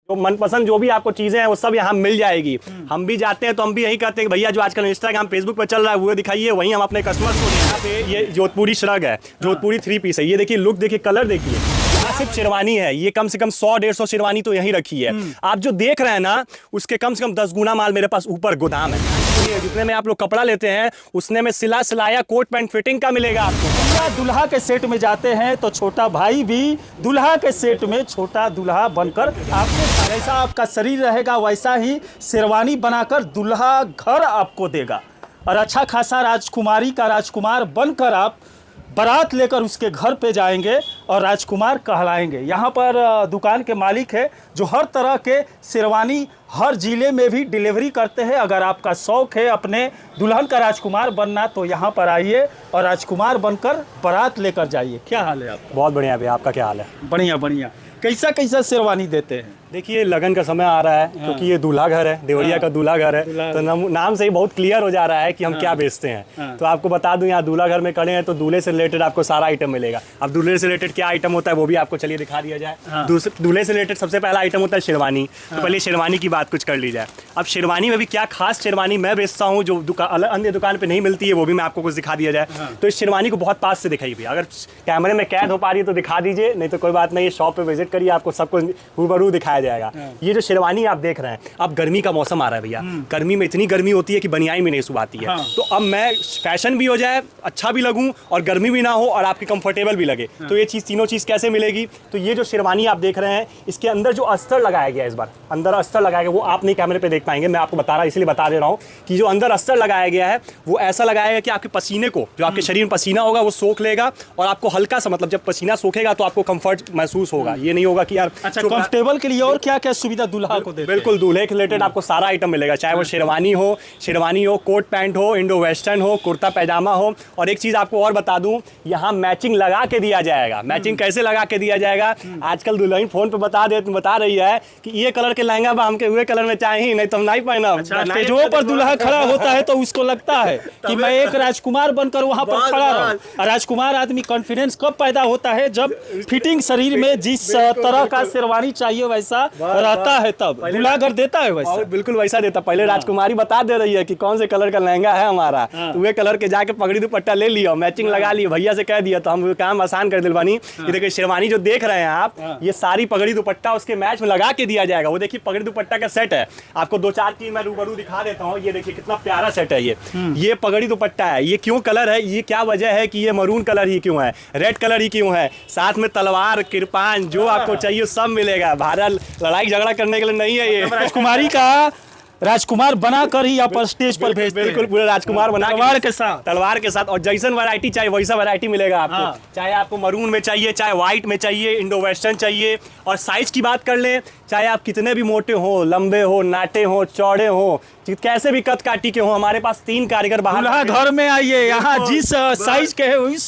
जो मनपसंद जो भी आपको चीजें हैं वो सब यहाँ मिल जाएगी। हम भी जाते हैं तो हम भी यही कहते हैं कि भैया जो आजकल इंस्टाग्राम फेसबुक पर चल रहा है वो दिखाइए, वहीं हम अपने कस्टमर्स को। यहाँ पे ये जोधपुरी श्रग है, जोधपुरी 3 पीस है। ये देखिए लुक देखिए, कलर देखिए। यहाँ सिर्फ शेरवानी है, ये कम से कम 100-150 शेरवानी तो यहीं रखी है। आप जो देख रहे हैं ना उसके कम से कम 10 गुना माल मेरे पास ऊपर गोदाम है। जितने में आप लोग कपड़ा लेते हैं उसने में सिला सिलाया कोट पैंट फिटिंग का मिलेगा आपको। दुल्हा के सेट में जाते हैं तो छोटा भाई भी दुल्हा के सेट में छोटा दुल्हा बनकर आपको, जैसा आपका शरीर रहेगा वैसा ही शेरवानी बनाकर दुल्हा घर आपको देगा। और अच्छा खासा राजकुमारी का राजकुमार बनकर आप बारात लेकर उसके घर पे जाएंगे और राजकुमार कहलाएंगे। यहाँ पर दुकान के मालिक है जो हर तरह के शेरवानी हर जिले में भी डिलीवरी करते हैं। अगर आपका शौक़ है अपने दुल्हन का राजकुमार बनना तो यहाँ पर आइए और राजकुमार बनकर बारात लेकर जाइए। क्या हाल है आपका? बहुत बढ़िया भैया, आपका क्या हाल है? बढ़िया बढ़िया। कैसा कैसा शेरवानी देते हैं? देखिए लगन का समय आ रहा है क्योंकि ये दूल्हा घर है, देवरिया का दूल्हा घर है, तो नाम से ही बहुत क्लियर हो जा रहा है कि हम क्या बेचते हैं। तो आपको बता दूं यहाँ दूल्हा घर में खड़े हैं तो दूल्हे से रिलेटेड आपको सारा आइटम मिलेगा। अब दूल्हे से रिलेटेड क्या आइटम होता है वो भी आपको चलिए दिखा दिया जाए। दूल्हे से रिलेटेड सबसे पहला आइटम होता है शेरवानी। तो पहले शेरवानी की बात कुछ कर ली जाए। अब शेरवानी में भी क्या खास शेरवानी मैं बेचता हूँ जो अन्य दुकान पर नहीं मिलती है, वो भी मैं आपको कुछ दिखा दिया जाए। तो इस शेरवानी को बहुत पास से दिखाई भैया, अगर कैमरे में कैद हो पा रही है तो दिखा दीजिए, नहीं तो कोई बात नहीं, शॉप पर विजिट करिए, आपको सब कुछ रूबरू दिखाया जाएगा। ये जो शेरवानी आप देख रहे हैं, अब गर्मी का मौसम आ रहा है भैया, गर्मी में इतनी गर्मी होती है कि बनियाई में नहीं सुहाती है। तो अब मैं फैशन भी हो जाए, अच्छा भी लगूं और गर्मी भी ना हो और आपके कंफर्टेबल भी लगे, तो ये चीज़ तीनों चीज़ कैसे मिलेगी? तो ये जो शेरवानी आप देख रहे हैं इसके अंदर जो अस्तर लगाया गया है, इस बार अंदर अस्तर लगाया गया, वो आप नहीं कैमरे पे देख पाएंगे, मैं आपको बता रहा इसलिए बता दे रहा हूँ कि जो अंदर अस्तर लगाया गया है वो ऐसा लगाया गया कि आपके पसीने को, जो आपके शरीर में पसीना होगा वो सोख लेगा और आपको हल्का सा, मतलब जब पसीना सोखेगा तो आपको कंफर्ट महसूस होगा। ये नहीं होगा कि यार कंफर्टेबल के लिए और क्या क्या सुविधा दूल्हा को देते हैं? बिल्कुल दूल्हे के रिलेटेड आपको सारा आइटम मिलेगा, चाहे वो शेरवानी हो, कोट पैंट हो, इंडो वेस्टर्न हो, कुर्ता पैजामा हो। और एक चीज़ आपको और बता दूं, यहाँ मैचिंग लगा के दिया जाएगा। मैचिंग कैसे लगा के दिया जाएगा? आजकल दुल्हन फोन पे बता रही है कि ये कलर के लहंगा हमके हुए कलर में चाहिए, नहीं तो हम नहीं पहना। स्टेजों पर दूल्हा खड़ा होता है तो उसको लगता है कि मैं एक राजकुमार बनकर वहाँ पर खड़ा रहूं। राजकुमार आदमी कॉन्फिडेंस कब पैदा होता है? जब फिटिंग शरीर में जिस तरह का शेरवानी चाहिए वैसा रहता है, तब दूल्हा घर देता है वैसा। बिल्कुल वैसा देता। पहले राजकुमारी बता दे रही है कि कौन से कलर का लहंगा है हमारा, तो वे कलर के जाके पगड़ी दुपट्टा ले लिया, मैचिंग लगा लिया, भैया से कह दिया तो हम काम आसान कर दिलवानी। ये देखिए शेरवानी जो देख रहे हैं आप, ये सारी पगड़ी दुपट्टा उसके मैच में लगा के दिया जाएगा। वो देखिए पगड़ी दुपट्टा का सेट है, आपको 2-4 चीज मैं रूबरू दिखा देता हूँ। ये देखिए कितना प्यारा सेट है ये पगड़ी दुपट्टा है। ये क्यों कलर है, ये क्या वजह है कि ये मरून कलर ही क्यों है, रेड कलर ही क्यों है, साथ में तलवार किरपान जो आपको चाहिए सब मिलेगा। भारत लड़ाई झगड़ा करने के लिए नहीं है, ये राजकुमारी का राजकुमार बनाकर ही आप स्टेज पर भेजते हैं। बिल्कुल पूरे राजकुमार बना तलवार के साथ और जैसन वैरायटी चाहिए वैसा वैरायटी मिलेगा आपको। चाहे आपको मरून में चाहिए, चाहे व्हाइट में चाहिए, इंडो वेस्टर्न चाहिए। और साइज की बात कर लें, चाहे आप कितने भी मोटे हो, लंबे हो, नाटे हो, चौड़े हो, कैसे भी कद काटी के हो, हमारे पास 3 कारीगर बाहर घर में आइए, यहाँ जिस साइज के है उस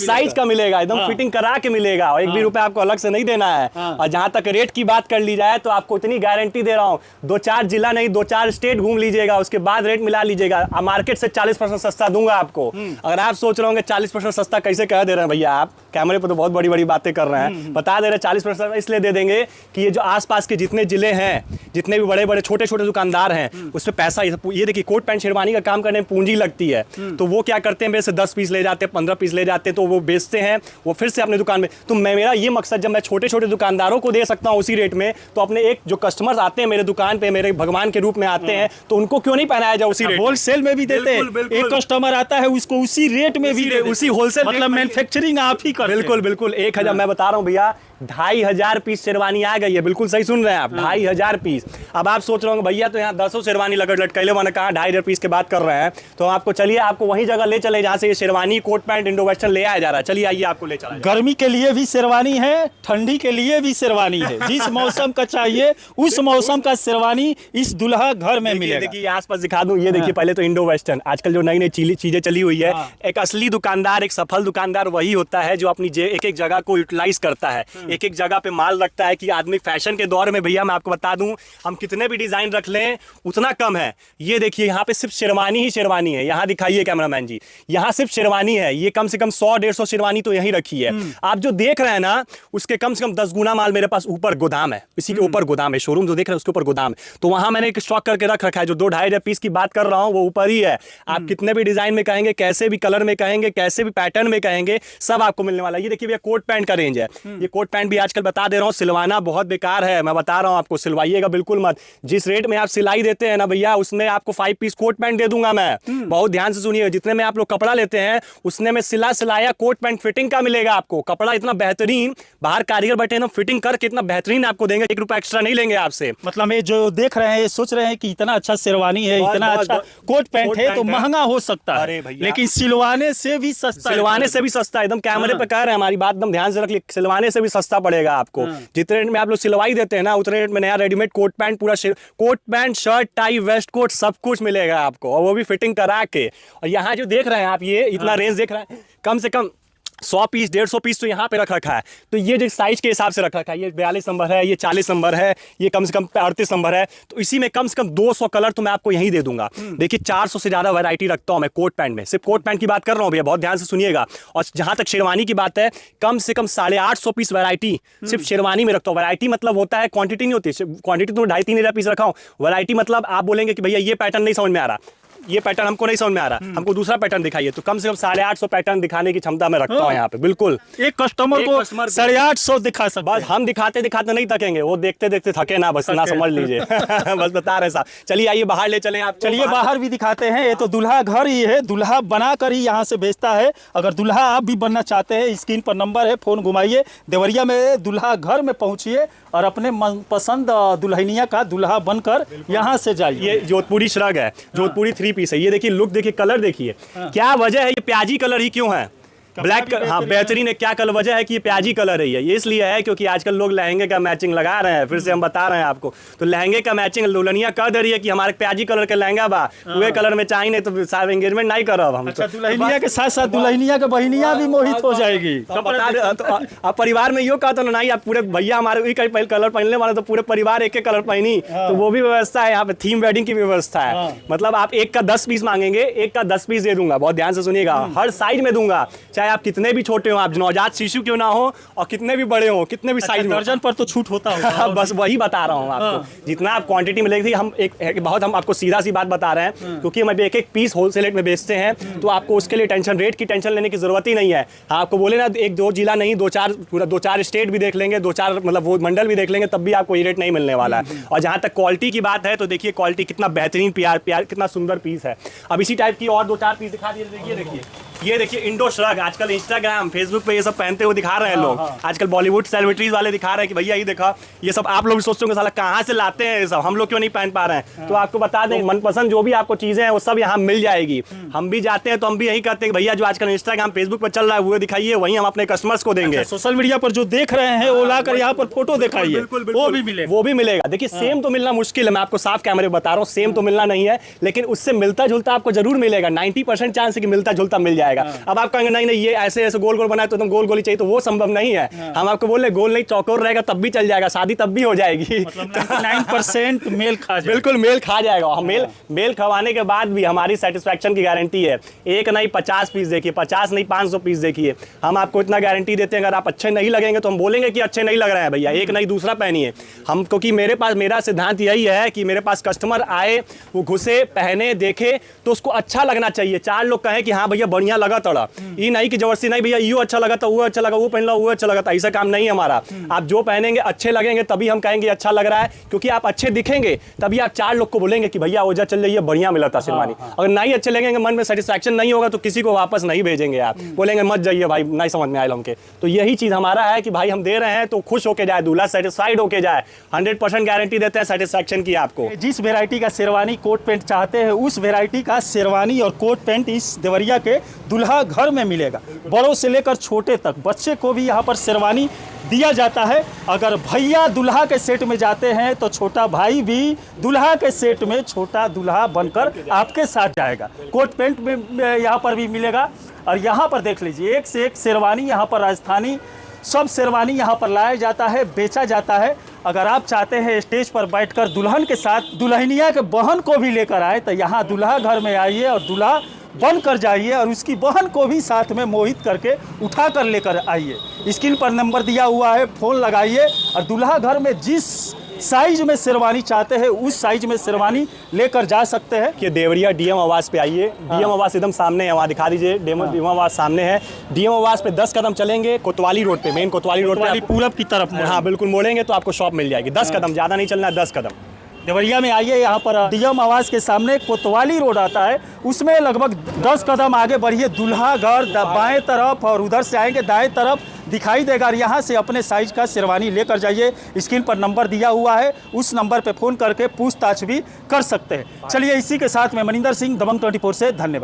साइज का मिलेगा, एकदम फिटिंग करा के मिलेगा और 1 भी रुपया आपको अलग से नहीं देना है। और जहाँ तक रेट की बात कर ली जाए तो आपको इतनी गारंटी दे रहा हूँ, 2-4 जिला नहीं 2-4 स्टेट घूम लीजिएगा, उसके बाद रेट मिला लीजिएगा। मार्केट से 40% सस्ता दूंगा आपको। अगर आप सोच रहे होंगे 40% सस्ता कैसे कह दे रहे हैं भैया, आप कैमरे पर तो बहुत बड़ी बड़ी बातें कर रहे हैं, बता दे रहे हैं 40% इसलिए दे देंगे कि ये जो आसपास के जितने जिले हैं, जितने भी बड़े बड़े छोटे छोटे दुकानदार हैं, उस पर पैसा, ये देखिए कोट पैंट शेरवानी का काम करने में पूंजी लगती है, तो वो क्या करते हैं, मेरे से 10 पीस ले जाते हैं, 15 पीस ले जाते हैं, तो वो बेचते हैं, वो फिर से अपने दुकान में। तो मेरा ये मकसद, जब मैं छोटे छोटे दुकानदारों को दे सकता हूँ उसी रेट में, तो अपने एक जो कस्टमर्स आते हैं मेरे दुकान पे, मेरे भगवान के रूप में आते हैं, तो उनको क्यों नहीं पहनाया जाए उसी रेट? होलसेल में भी देते हैं। एक कस्टमर आता है उसको उसी रेट में भी, उसी होलसेल, मतलब मैन्युफैक्चरिंग आप ही कर। बिल्कुल 1000, मैं बता रहा हूँ भैया 2500 पीस शेरवानी आ गई है। बिल्कुल सही सुन रहे हैं आप, 2500 पीस। अब आप सोच रहे होंगे भैया तो यहाँ 10 शेरवानी लटकैले मैंने कहा 2500 पीस की बात कर रहे हैं, तो आपको चलिए आपको वही जगह ले चले जहाँ से ये sherwani coat pant Indo western ले आया जा रहा है। चलिए आइए आपको ले चला। गर्मी के लिए भी शेरवानी है, ठंडी के लिए भी शेरवानी है, जिस मौसम का चाहिए उस मौसम का शेरवानी इस दुल्हा घर में मिलेगा। देखिए आसपास दिखा दूं, ये देखिए पहले तो इंडो वेस्टर्न, आजकल जो नई नई चीजें चली हुई है, एक असली दुकानदार, एक सफल दुकानदार वही होता है जो अपनी एक एक जगह को यूटिलाइज करता है। एक एक जगह पे माल रखता है कि आदमी फैशन के दौर में भैया मैं आपको बता दूं हम कितने भी डिजाइन रख लें उतना कम है। ये देखिए यहाँ पे सिर्फ शेरवानी ही शेरवानी है, यहाँ दिखाइए कैमरामैन जी, यहाँ सिर्फ शेरवानी है। ये कम से कम 100-150 शेरवानी तो यहीं रखी है। आप जो देख रहे हैं ना उसके कम से कम 10 गुना माल मेरे पास ऊपर गोदाम है, इसी के ऊपर गोदाम है। शोरूम जो देख रहे हैं उसके ऊपर गोदाम है, तो वहां मैंने एक स्टॉक करके रख रखा है। जो 2-2.5 पीस की बात कर रहा हूँ वो ऊपर ही है। आप कितने भी डिजाइन में कहेंगे, कैसे भी कलर में कहेंगे, कैसे भी पैटर्न में कहेंगे, सब आपको मिलने वाला है। ये देखिए भैया कोट पैंट का रेंज है। ये कोट पैंट भी आजकल बता दे रहा हूँ सिलवाना बहुत बेकार है, मैं बता रहा हूँ आपको, सिलवाइएगा बिल्कुल मत। जिस रेट में आप सिलाई देते हैं ना भैया उसमें आपको 5 पीस कोट पैंट दे दूंगा मैं। बहुत ध्यान से सुनिए, जितने में आप लोग कपड़ा लेते हैं उसने में सिलाया कोट पैंट फिटिंग का मिलेगा आपको। कपड़ा इतना बेहतरीन, बाहर कारीगर बैठे ना फिटिंग करके इतना बेहतरीन आपको देंगे, 1 रुपया एक्स्ट्रा नहीं लेंगे आपसे। मतलब ये जो देख रहे हैं सोच रहे हैं कि इतना अच्छा शेरवानी है, इतना अच्छा कोट पैंट है तो महंगा हो सकता है, लेकिन सिलवाने से भी सस्ता, सिलवाने से भी सस्ता, एकदम कैमरे पे कह रहे हैं, हमारी बात एकदम ध्यान से रख ली, सिलवाने से भी सस्ता पड़ेगा आपको। जितने रेट में आप लोग सिलवाई देते हैं ना उतने रेट में नया रेडीमेड कोट पैंट, पूरा coat pant, shirt, tie, waistcoat सब कुछ मिलेगा आपको, और वो भी फिटिंग करा के। और यहाँ जो देख रहे हैं आप, ये इतना रेंज देख रहे हैं, कम से कम 100 पीस 150 पीस तो यहाँ पे रख रखा है। तो ये जो साइज के हिसाब से रख रखा है, ये 42 नंबर है, ये 40 नंबर है, ये कम से कम 38 नंबर है। तो इसी में कम से कम 200 कलर तो मैं आपको यहीं दे दूंगा। देखिए 400 से ज्यादा वैरायटी रखता हूँ मैं कोट पैंट में, सिर्फ कोट पैंट की बात कर रहा हूँ भैया, बहुत ध्यान से सुनिएगा। और जहां तक शेरवानी की बात है, कम से कम 850 पीस वैरायटी सिर्फ शेरवानी में रखता हूँ। वैरायटी मतलब होता है क्वांटिटी नहीं होती, क्वांटिटी तो 2.5-3 पीस रखा हूँ। वैरायटी मतलब आप बोलेंगे कि भैया ये पैटर्न नहीं समझ में आ रहा, ये पैटर्न हमको नहीं समझ में आ रहा, हमको दूसरा पैटर्न दिखाइए, तो कम से कम 850 पैटर्न दिखाने की क्षमता मैं रखता हूँ यहाँ पे। बिल्कुल एक कस्टमर को 850 दिखा सकते, बस हम दिखाते दिखाते नहीं थकेंगे, वो देखते देखते थके ना, बस ना समझ लीजिए। बस बता रहे साहब। चलिए आइए बाहर ले चले आप, चलिए बाहर भी दिखाते हैं। ये तो दूल्हा घर ही है, दूल्हा बनाकर ही यहाँ से बेचता है। अगर दूल्हा आप भी बनना चाहते हैं, स्क्रीन पर नंबर है, फोन घुमाइए, देवरिया में दूल्हा घर में पहुंचिए और अपने मनपसंद दुल्हनिया का दूल्हा बनकर यहाँ से जाइए। ये जोधपुरी श्रग है, जोधपुरी 3 पीस है। ये देखिए लुक देखिए, कलर देखिए, क्या वजह है ये प्याजी कलर ही क्यों है, ब्लैक, हाँ बेहतरीन है। क्या कलर वजह है कि ये प्याजी कलर है, ये इसलिए है क्योंकि आजकल लोग लहंगे का मैचिंग लगा रहे हैं। फिर से हम बता रहे हैं आपको, तो लहंगे का मैचिंग दुल्हनिया कर दे रही है कि हमारे प्याजी कलर का लहंगा बा, वे कलर में चाहिए नहीं तो साहब एंगेजमेंट नहीं करब हम। अच्छा, दुल्हनिया के साथ साथ दुल्हनिया के बहनिया भी मोहित हो जाएगी। आप परिवार में यो कहते ना, नहीं आप पूरे भैया हमारे कलर पहनने वाले तो पूरे परिवार एक कलर पहनी, तो वो भी व्यवस्था है यहाँ पे, थीम वेडिंग की व्यवस्था है। मतलब आप एक का 10 पीस मांगेंगे, एक का 10 पीस दे दूंगा। बहुत ध्यान से सुनिएगा, हर साइज में दूंगा, चाहे आप कितने भी छोटे हो, आप नवजात शिशु क्यों ना हो और कितने भी बड़े हो, कितने भी साइज में। दर्जन पर तो छूट होता है। बस वही बता रहा हूँ आपको, जितना आप क्वांटिटी मिलेगी। हम हम आपको सीधा सी बात बता रहे हैं, क्योंकि हम एक एक पीस होलसेल रेट में बेचते हैं, तो आपको उसके लिए टेंशन, रेट की टेंशन लेने की जरूरत ही नहीं है। आपको बोले ना 1-2 जिला नहीं, 2-4 स्टेट भी देख लेंगे, 2-4 मतलब वो मंडल भी देख लेंगे, तब भी आपको ये रेट नहीं मिलने वाला है। और जहाँ तक क्वालिटी की बात है, तो देखिए क्वालिटी कितना बेहतरीन, प्यार कितना सुंदर पीस है। अब इसी टाइप की और 2-4 पीस दिखा दिए। देखिए ये देखिए इंडो श्रग, आजकल इंस्टाग्राम फेसबुक पे ये सब पहनते हुए दिखा रहे हैं लोग। आजकल बॉलीवुड सेलिब्रिटीज वाले दिखा रहे हैं कि भैया ये देखा, ये सब आप लोग भी सोचते होंगे साला कहाँ से लाते हैं ये सब, हम लोग क्यों नहीं पहन पा रहे हैं। तो आपको बता दें, मनपसंद जो भी आपको चीजें हैं वो सब यहाँ मिल जाएगी। हम भी जाते हैं तो हम भी यही कहते हैं भैया जो आजकल इंस्टाग्राम फेसबुक पर चल रहा है वो दिखाइए, वही हम अपने कस्टमर्स को देंगे। सोशल मीडिया पर जो देख रहे हैं वो लाकर यहाँ पर फोटो दिखाइए, वो भी मिलेगा। देखिए सेम तो मिलना मुश्किल है, मैं आपको साफ कैमरे बता रहा हूँ, सेम तो मिलना नहीं है, लेकिन उससे मिलता जुलता आपको जरूर मिलेगा। 90% चांस है कि मिलता जुलता मिल जाएगा। अब आप नहीं नहीं ये ऐसे ऐसे गोल गोल बनाए तो एकदम गोल गोल ही चाहिए, तो वो संभव नहीं है। हम आपको बोले गोल नहीं चौकोर रहेगा तब भी चल जाएगा, शादी तब भी हो जाएगी। मतलब 99% मेल खा जाएगा, बिल्कुल मेल खा जाएगा। हम मेल खवाने के बाद भी हमारी सेटिस्फैक्शन की गारंटी है। एक नहीं 50 पीस देखिए, 50 नहीं 500 पीस देखिए, हम आपको इतना गारंटी देते हैं। अगर आप अच्छे नहीं लगेंगे तो हम बोलेंगे कि अच्छे नहीं लग रहे हैं भैया, एक नहीं दूसरा पहनिए हम, क्योंकि मेरा सिद्धांत यही है कि मेरे पास कस्टमर आए, वो घुसे, पहने, देखे तो उसको अच्छा लगना चाहिए। 4 लोग कहें कि हाँ भैया बढ़िया लगा तड़ा, ये नहीं कि जबरदस्ती नहीं भैया ये अच्छा लगा था, वो अच्छा लगा, वो पहन लो, वो अच्छा लगा था, ऐसा काम नहीं हमारा। आप जो पहनेंगे अच्छे लगेंगे तभी हम कहेंगे अच्छा लग रहा है, क्योंकि आप अच्छे दिखेंगे तभी आप 4 लोग को बोलेंगे कि भैया ओजा चल जाइए, बढ़िया मिला था शेरवानी। अगर नहीं अच्छे लगेंगे, मन में सेटिस्फैक्शन नहीं होगा तो किसी को वापस नहीं भेजेंगे, आप बोलेंगे मत जाइए भाई, नहीं समझ में आए हमके। तो यही चीज हमारा है कि भाई हम दे रहे हैं तो खुश होके जाए, दूल्हा सेटिस्फाइड होके जाए। 100% गारंटी देते हैं सेटिस्फैक्शन की आपको। जिस वेरायटी का शेरवानी कोट पैंट चाहते हैं, उस वेरायटी का शेरवानी और कोट पैंट इस देवरिया के दूल्हा घर में मिलेगा। बड़ों से लेकर छोटे तक, बच्चे को भी यहाँ पर शेरवानी दिया जाता है। अगर भैया दूल्हा के सेट में जाते हैं तो छोटा भाई भी दूल्हा के सेट में छोटा दूल्हा बनकर आपके साथ जाएगा। कोट पैंट में यहाँ पर भी मिलेगा। और यहाँ पर देख लीजिए एक से एक शेरवानी यहाँ पर राजस्थानी सब शेरवानी यहाँ पर लाया जाता है, बेचा जाता है। अगर आप चाहते हैं स्टेज पर बैठकर दुल्हन के साथ दुल्हनिया के बहन को भी लेकर आए तो यहाँ दूल्हा घर में आइए और दूल्हा बन कर जाइए और उसकी बहन को भी साथ में मोहित करके उठा कर लेकर आइए। स्क्रीन पर नंबर दिया हुआ है, फ़ोन लगाइए और दूल्हा घर में जिस साइज में शेरवानी चाहते हैं उस साइज में शेरवानी लेकर जा सकते हैं। कि देवरिया डीएम आवास पे आइए। डीएम आवास एकदम सामने है, वहाँ दिखा दीजिए। डीएम आवास सामने है। डीएम आवास पे 10 कदम चलेंगे, कोतवाली रोड पे, मेन कोतवाली रोड पे पूरब की तरफ में। हाँ बिल्कुल, मोड़ेंगे तो आपको शॉप मिल जाएगी। 10 कदम, ज़्यादा नहीं चलना है, 10 कदम। देवरिया में आइए, यहाँ पर डीएम आवास के सामने कोतवाली रोड आता है, उसमें लगभग 10 कदम आगे बढ़िए, दूल्हा घर बाएं तरफ और उधर से आएंगे दाएं तरफ दिखाई देगा। यहाँ से अपने साइज का शेरवानी लेकर जाइए। स्क्रीन पर नंबर दिया हुआ है, उस नंबर पे फ़ोन करके पूछताछ भी कर सकते हैं। चलिए, इसी के साथ मैं मनिंदर सिंह, दबंग 24 से धन्यवाद।